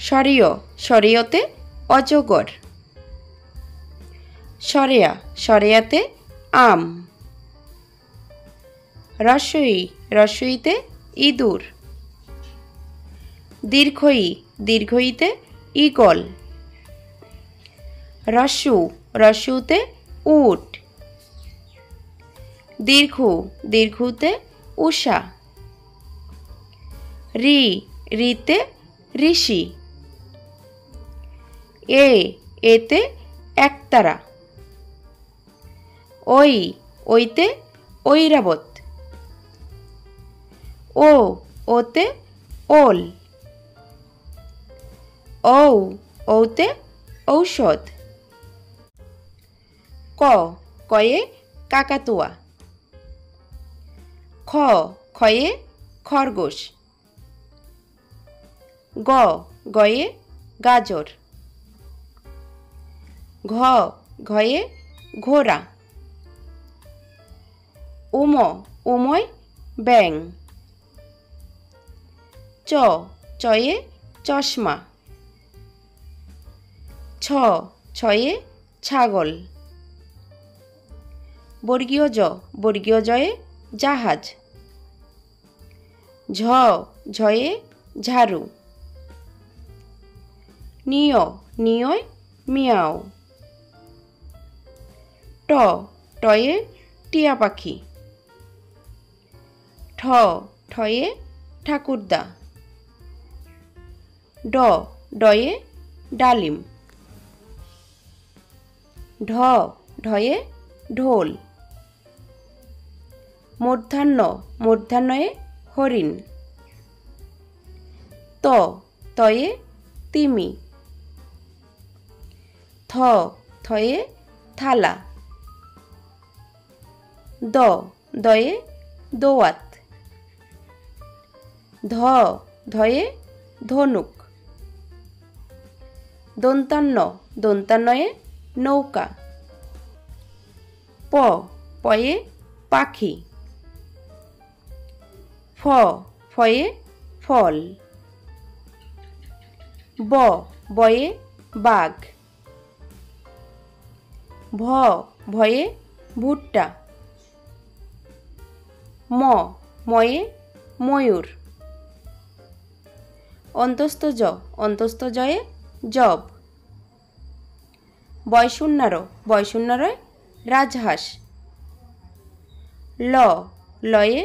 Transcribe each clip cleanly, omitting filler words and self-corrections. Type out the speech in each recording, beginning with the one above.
সরিয় সরিয়তে অজগর। সরেয়া সরেয়াতে আম। রস্বই রস্বইতে ইঁদুর। দীর্ঘই দীর্ঘইতে ঈগল। রস্যু রস্যুতে উট। দীর্ঘু দীর্ঘুতে উষা। রি রিতে ঋষি। এতে একতারা। ওই ওইতে ঐরাবত। ওতে ওল। ওতে ঔষধ। কয়ে কাকাতুয়া। খয়ে খরগোশ। গয়ে গাজর। ঘয়ে ঘোড়া। উময় ব্যাঙ। চয়ে চশমা। ছয়ে ছাগল। বর্গীয় জয়ে জাহাজ। ঝয়ে ঝাড়ু। নিয়য় মিয়াও। টয়ে টিয়া পাখি। ঠয়ে ঠাকুরদা। ডয়ে ডালিম। ঢয়ে ঢোল। মূর্ধন্যয়ে হরিণ। তয়ে তিমি। থয়ে থালা। দয়ে দোয়াত। ধয়ে ধনুক। দন্তান্নয়ে নৌকা। পয়ে পাখি। ফয়ে ফল। বয়ে বাঘ। ভয়ে ভুট্টা। ময়ে ময়ূর। অন্তস্তজয়ে জব। বয়শূন্যরয় রাজহাঁস। লয়ে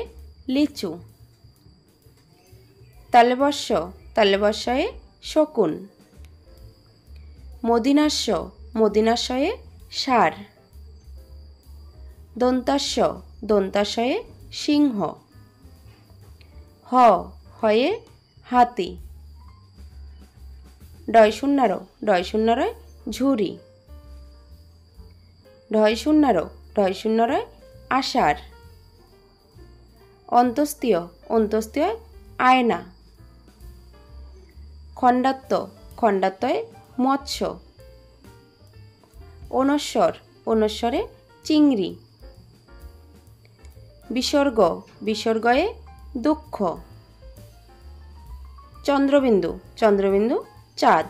লিচু। তালবস্যয়ে শকুন। মদিনাস্যয়ে ষাঁড়। দন্তাস্যয়ে সিংহ। হয়ে হাতি। ডয়শূন্যরয় ঝুরি। ঢয়শূন্যরয় আষাঢ়। অন্তস্ত্যয় আয়না। খণ্ডাত্ময়ে মৎস্য। অনস্বরে চিংড়ি। বিসর্গয়ে দুঃখ। চন্দ্রবিন্দু চাঁদ।